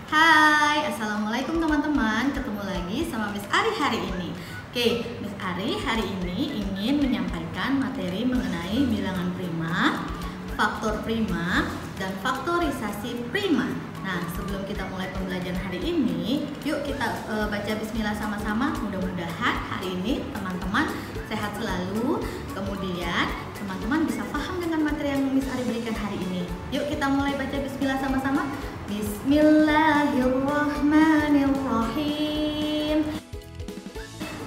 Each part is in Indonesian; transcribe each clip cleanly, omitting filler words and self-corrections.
Hai, Assalamualaikum teman-teman. Ketemu lagi sama Miss Ari hari ini. Oke, Miss Ari hari ini ingin menyampaikan materi mengenai bilangan prima, faktor prima, dan faktorisasi prima. Nah, sebelum kita mulai pembelajaran hari ini, yuk kita baca bismillah sama-sama. Mudah-mudahan hari ini teman-teman sehat selalu. Kemudian teman-teman bisa paham dengan materi yang Miss Ari berikan hari ini. Yuk kita mulai baca bismillah sama-sama. Bismillahirrahmanirrahim.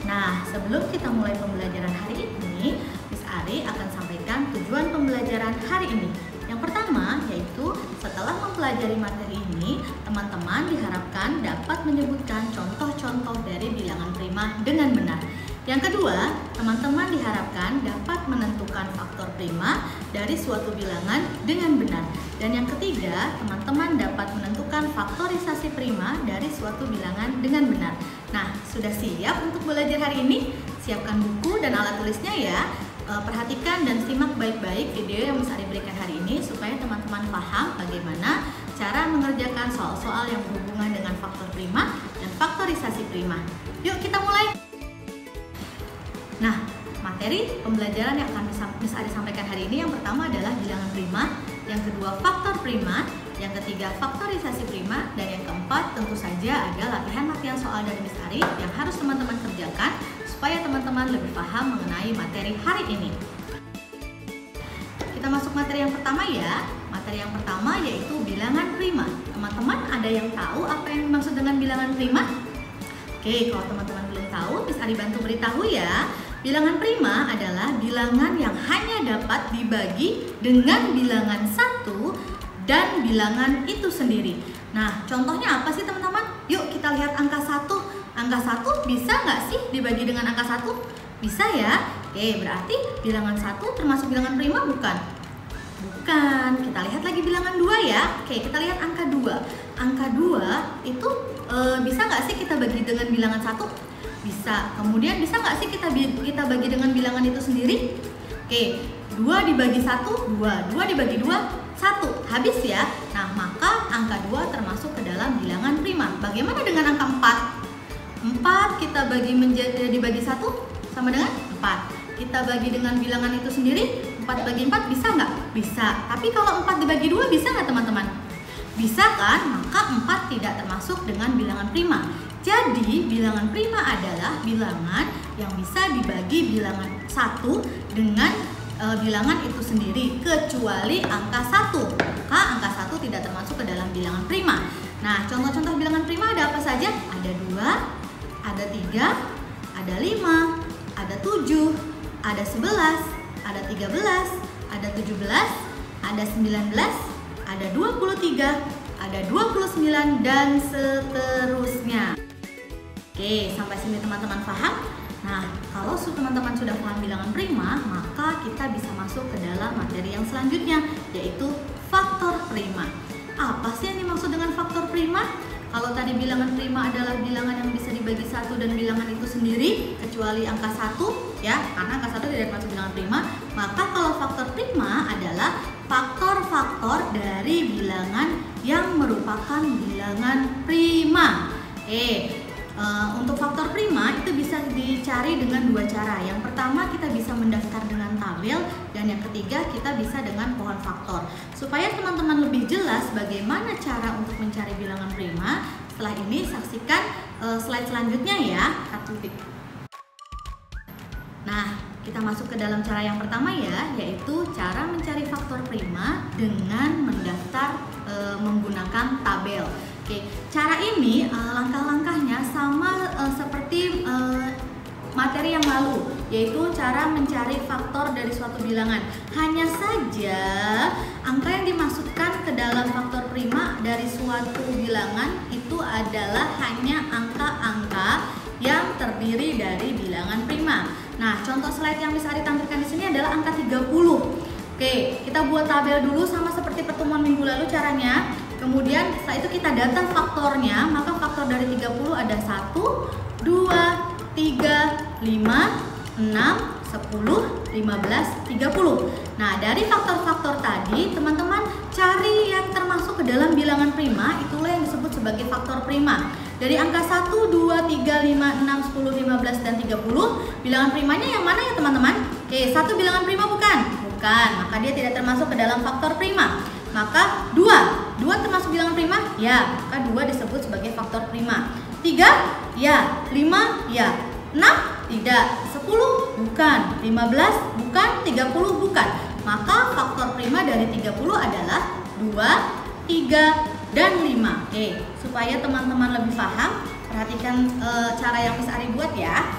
Nah, sebelum kita mulai pembelajaran hari ini, Miss Ari akan sampaikan tujuan pembelajaran hari ini. Yang pertama yaitu setelah mempelajari materi ini, teman-teman diharapkan dapat menyebutkan contoh-contoh dari bilangan prima dengan benar. Yang kedua, teman-teman diharapkan dapat menentukan faktor prima dari suatu bilangan dengan benar. Dan yang ketiga, teman-teman dapat menentukan faktorisasi prima dari suatu bilangan dengan benar. Nah, sudah siap untuk belajar hari ini? Siapkan buku dan alat tulisnya ya. Perhatikan dan simak baik-baik video yang Miss Ari berikan hari ini supaya teman-teman paham bagaimana cara mengerjakan soal-soal yang berhubungan dengan faktor prima dan faktorisasi prima. Yuk kita mulai! Nah, materi pembelajaran yang akan Miss Ari sampaikan hari ini yang pertama adalah bilangan prima, yang kedua faktor prima, yang ketiga faktorisasi prima, dan yang keempat tentu saja ada latihan-latihan soal dari Miss Ari yang harus teman-teman kerjakan supaya teman-teman lebih paham mengenai materi hari ini. Kita masuk materi yang pertama ya. Materi yang pertama yaitu bilangan prima. Teman-teman ada yang tahu apa yang dimaksud dengan bilangan prima? Oke, kalau teman-teman belum tahu, Miss Ari bantu beritahu ya. Bilangan prima adalah bilangan yang hanya dapat dibagi dengan bilangan satu dan bilangan itu sendiri. Nah, contohnya apa sih teman-teman? Yuk kita lihat angka 1. Angka 1 bisa nggak sih dibagi dengan angka 1? Bisa ya? Oke, berarti bilangan 1 termasuk bilangan prima bukan? Bukan. Kita lihat lagi bilangan 2 ya. Oke, kita lihat angka 2. Angka 2 itu bisa nggak sih kita bagi dengan bilangan 1? Bisa. Kemudian bisa nggak sih kita bagi dengan bilangan itu sendiri? Oke, 2 dibagi 1, 2. 2 dibagi 2, 1. Habis ya? Nah, maka angka 2 termasuk ke dalam bilangan prima. Bagaimana dengan angka 4? 4 kita dibagi 1 sama dengan 4. Kita bagi dengan bilangan itu sendiri, 4 bagi 4 bisa nggak? Bisa. Tapi kalau 4 dibagi 2 bisa nggak teman-teman? Bisa kan? Maka 4 tidak termasuk dengan bilangan prima. Jadi bilangan prima adalah bilangan yang bisa dibagi bilangan 1 dengan bilangan itu sendiri kecuali angka 1. Maka angka 1 tidak termasuk ke dalam bilangan prima. Nah, contoh-contoh bilangan prima ada apa saja? Ada 2, ada 3, ada 5, ada 7, ada 11, ada 13, ada 17, ada 19, ada 23, ada 29, dan seterusnya. Oke, sampai sini teman-teman paham? Nah, kalau teman-teman sudah paham bilangan prima, maka kita bisa masuk ke dalam materi yang selanjutnya, yaitu faktor prima. Apa sih yang dimaksud dengan faktor prima? Kalau tadi bilangan prima adalah bilangan yang bisa dibagi 1 dan bilangan itu sendiri, kecuali angka 1, ya, karena angka 1 tidak termasuk bilangan prima, maka kalau faktor prima adalah faktor-faktor dari bilangan yang merupakan bilangan prima. Untuk faktor prima itu bisa dicari dengan 2 cara. Yang pertama kita bisa mendaftar dengan tabel, dan yang ketiga kita bisa dengan pohon faktor. Supaya teman-teman lebih jelas bagaimana cara untuk mencari bilangan prima, setelah ini saksikan slide selanjutnya ya. Nah, kita masuk ke dalam cara yang pertama ya, yaitu cara mencari faktor prima dengan mendaftar menggunakan tabel. Oke, cara ini langkah-langkahnya sama seperti materi yang lalu, yaitu cara mencari faktor dari suatu bilangan. Hanya saja angka yang dimasukkan ke dalam faktor prima dari suatu bilangan itu adalah hanya angka-angka yang terdiri dari bilangan prima. Nah, contoh slide yang Miss Ari tampilkan di sini adalah angka 30. Oke, kita buat tabel dulu sama seperti pertemuan minggu lalu caranya. Kemudian setelah itu kita data faktornya, maka faktor dari 30 ada 1, 2, 3, 5, 6, 10, 15, 30. Nah, dari faktor-faktor tadi, teman-teman cari yang termasuk ke dalam bilangan prima, itulah yang disebut sebagai faktor prima. Dari angka 1, 2, 3, 5, 6, 10, 15, dan 30, bilangan primanya yang mana ya teman-teman? Oke, 1 bilangan prima bukan? Bukan, maka dia tidak termasuk ke dalam faktor prima. Maka 2 termasuk bilangan prima? Ya, maka 2 disebut sebagai faktor prima. 3? Ya. 5? Ya. 6? Tidak. 10? Bukan. 15? Bukan. 30? Bukan. Maka faktor prima dari 30 adalah 2, 3, dan 5. Oke, supaya teman-teman lebih paham, perhatikan cara yang Miss Ari buat ya.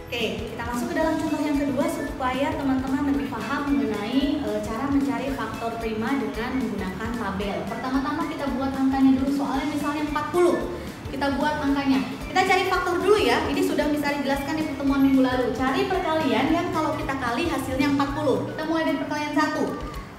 Oke, kita masuk ke dalam contoh yang kedua supaya teman-teman lebih paham mengenai cara mencari faktor prima dengan menggunakan tabel. Pertama-tama kita buat angkanya dulu, soalnya misalnya 40. Kita buat angkanya. Kita cari faktor dulu ya. Ini sudah misalnya dijelaskan di pertemuan minggu lalu. Cari perkalian yang kalau kita kali hasilnya 40. Kita mulai dari perkalian 1.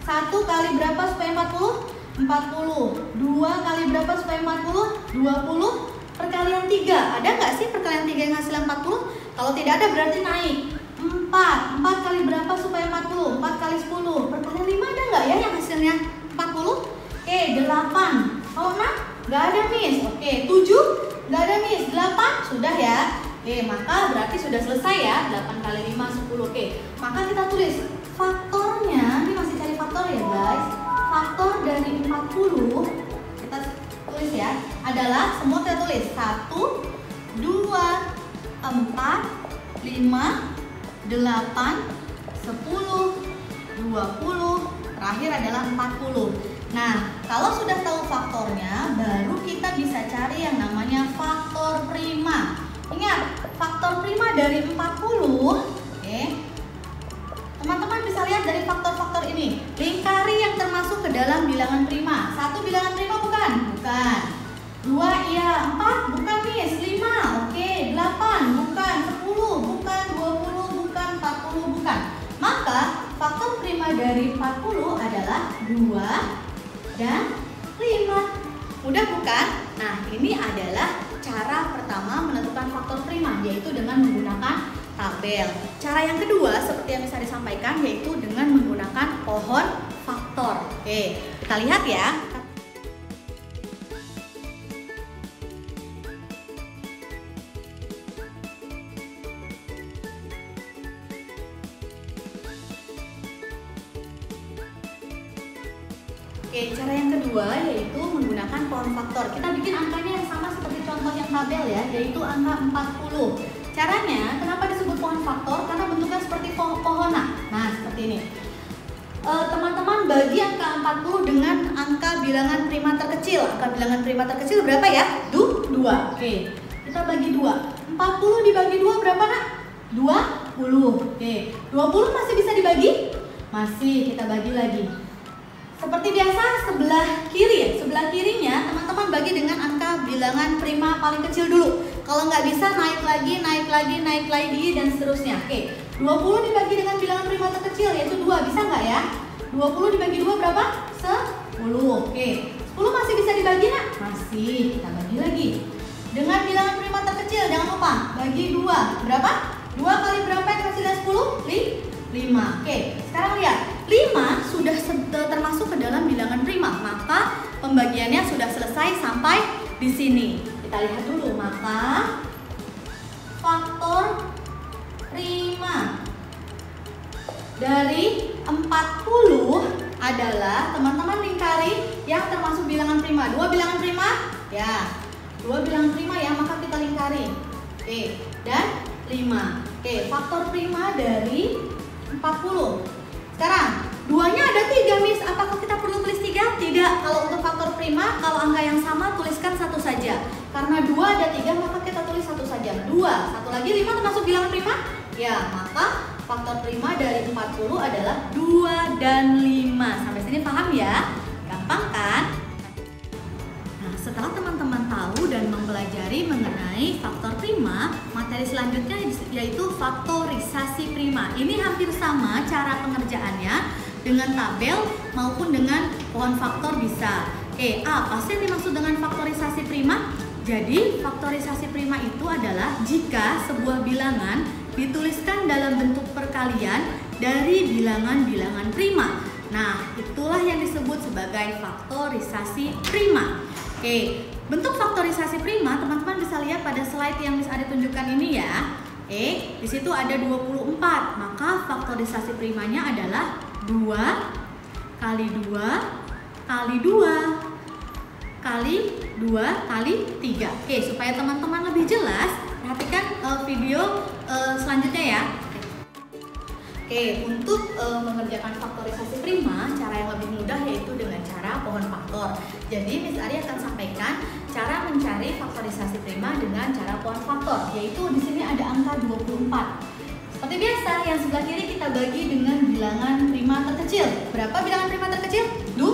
1 kali berapa supaya 40? 40. 2 kali berapa supaya 40? 20. Perkalian 3. Ada nggak sih perkalian 3 yang hasilnya 40? Kalau tidak ada berarti naik. 4 kali berapa supaya 40? 4 kali 10. Perkalian 5 ada nggak ya yang hasilnya 40? Oke, 8. Kalau 6? Nggak ada Miss. Oke, 7? Nggak ada Miss. 8? Sudah ya. Oke, maka berarti sudah selesai ya. 8 kali 5, 10. Oke, maka kita tulis faktornya. Ini masih cari faktor ya guys. Faktor dari 40, kita tulis ya, adalah semua kita tulis 1, 2, 4, 5, 8, 10, 20, terakhir adalah 40. Nah, kalau sudah tahu faktornya, baru kita bisa cari yang namanya faktor prima. Ingat, faktor prima dari 40, oke. Teman-teman bisa lihat dari faktor-faktor ini. Lingkari yang termasuk ke dalam bilangan prima. 1 bilangan prima bukan? Bukan. 2 iya, 4 bukan Miss, 5, oke, 8 bukan, 10 bukan, 20 bukan, 40 bukan. Maka faktor prima dari 40 adalah 2 dan 5. Mudah bukan? Nah, ini adalah cara pertama menentukan faktor prima, yaitu dengan menggunakan tabel. Cara yang kedua seperti yang bisa disampaikan, yaitu dengan menggunakan pohon faktor. Oke, kita lihat ya. Oke, cara yang kedua yaitu menggunakan pohon faktor. Kita bikin angkanya yang sama seperti contoh yang tabel ya, yaitu angka 40. Caranya, kenapa disebut pohon faktor? Karena bentuknya seperti pohonan. Nah, seperti ini. Teman-teman bagi angka 40 dengan angka bilangan prima terkecil. Angka bilangan prima terkecil berapa ya? 2. Oke, kita bagi 2. 40 dibagi 2 berapa nak? 20. Oke, 20 masih bisa dibagi? Masih, kita bagi lagi. Seperti biasa sebelah kiri ya, sebelah kirinya teman-teman bagi dengan angka bilangan prima paling kecil dulu. Kalau nggak bisa naik lagi, dan seterusnya. Oke, 20 dibagi dengan bilangan prima terkecil yaitu 2, bisa nggak ya? 20 dibagi 2 berapa? 10. Oke, 10 masih bisa dibagi nak? Masih, kita bagi lagi. Dengan bilangan prima terkecil jangan lupa bagi 2, berapa? 2 kali berapa yang hasilnya 10? 5. Oke, sekarang lihat. 5 sudah termasuk ke dalam bilangan prima, maka pembagiannya sudah selesai sampai di sini. Kita lihat dulu, maka faktor prima dari 40 adalah, teman-teman lingkari yang termasuk bilangan prima. 2 bilangan prima? Ya, 2 bilangan prima ya, maka kita lingkari. Oke, dan 5. Oke, faktor prima dari 40. Sekarang, 2-nya ada 3 Miss, apakah kita perlu tulis 3? Tidak, kalau untuk faktor prima, kalau angka yang sama tuliskan 1 saja. Karena 2 ada 3, maka kita tulis 1 saja. 2, 1 lagi 5 termasuk bilangan prima? Ya, maka faktor prima dari 40 adalah 2 dan 5. Sampai sini paham ya? Gampang kan? Nah, setelah teman-teman tahu dan mempelajari mengenai faktor prima, materi selanjutnya yaitu faktorisasi prima. Ini hampir sama cara pengerjaannya dengan tabel maupun dengan pohon faktor bisa. Apa sih yang dimaksud dengan faktorisasi prima? Jadi faktorisasi prima itu adalah jika sebuah bilangan dituliskan dalam bentuk perkalian dari bilangan-bilangan prima. Nah, itulah yang disebut sebagai faktorisasi prima. Oke, bentuk faktorisasi prima teman-teman bisa lihat pada slide yang Miss Adi tunjukkan ini ya. Di situ ada 24, maka faktorisasi primanya adalah 2 kali 2 kali 2 kali 2 kali 3. Oke, supaya teman-teman lebih jelas, perhatikan video selanjutnya ya. Oke, untuk mengerjakan faktorisasi prima, cara yang lebih mudah yaitu dengan cara pohon faktor. Jadi Miss Ari akan sampaikan cara mencari faktorisasi prima dengan cara pohon faktor, yaitu di sini ada angka 24. Seperti biasa, yang sebelah kiri kita bagi dengan bilangan prima terkecil. Berapa bilangan prima terkecil? 2.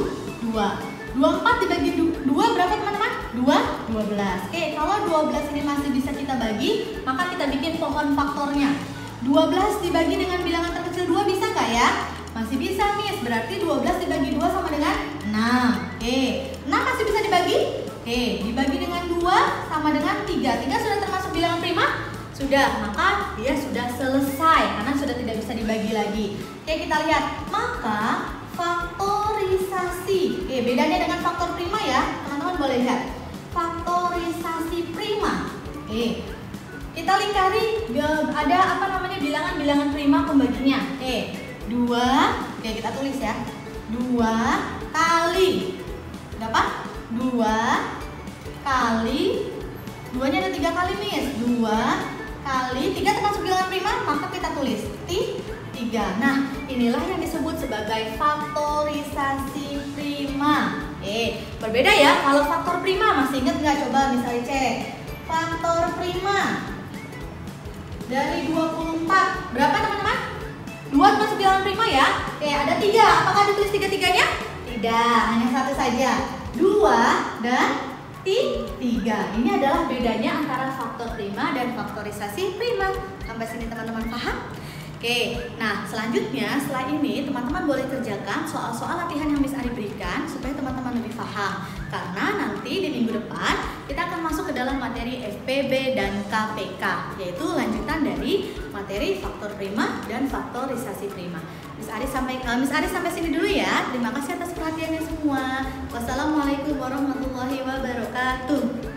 24 dibagi 2 berapa teman-teman? 12. Oke, kalau 12 ini masih bisa kita bagi, maka kita bikin pohon faktornya. 12 dibagi dengan bilangan terkecil 2 bisa nggak ya? Masih bisa, Miss. Berarti 12 dibagi 2 sama dengan 6. Oke, 6 masih bisa dibagi? Oke, dibagi dengan 2 sama dengan 3. 3 sudah termasuk bilangan prima? Sudah, maka dia sudah selesai karena sudah tidak bisa dibagi lagi. Oke, kita lihat. Maka faktorisasi. Oke, bedanya dengan faktor prima ya. Teman-teman boleh lihat. Faktorisasi prima. Oke. Kita lingkari ada bilangan-bilangan prima pembaginya. 2. Oke, kita tulis ya. 2 kali berapa? 2 kali 2-nya ada 3 kali, Miss. 2 kali 3 termasuk bilangan prima, maka kita tulis 3. Nah, inilah yang disebut sebagai faktorisasi prima. Berbeda ya. Kalau faktor prima masih ingat nggak? Coba misalnya cek. Faktor prima dari 24 berapa teman-teman? 2 termasuk bilangan prima ya. Ada 3. Apakah ditulis 3-3-nya? Tidak, hanya 1 saja. 2 dan 3. Ini adalah bedanya antara faktor prima dan faktorisasi prima. Sampai sini teman-teman paham? Oke, nah selanjutnya setelah ini teman-teman boleh kerjakan soal-soal latihan yang Miss Ari berikan supaya teman-teman lebih paham. Karena nanti di minggu depan kita akan masuk ke dalam materi FPB dan KPK, yaitu lanjutan dari materi faktor prima dan faktorisasi prima. Miss Ari sampai sini dulu ya. Terima kasih atas perhatiannya semua. Wassalamualaikum warahmatullahi wabarakatuh.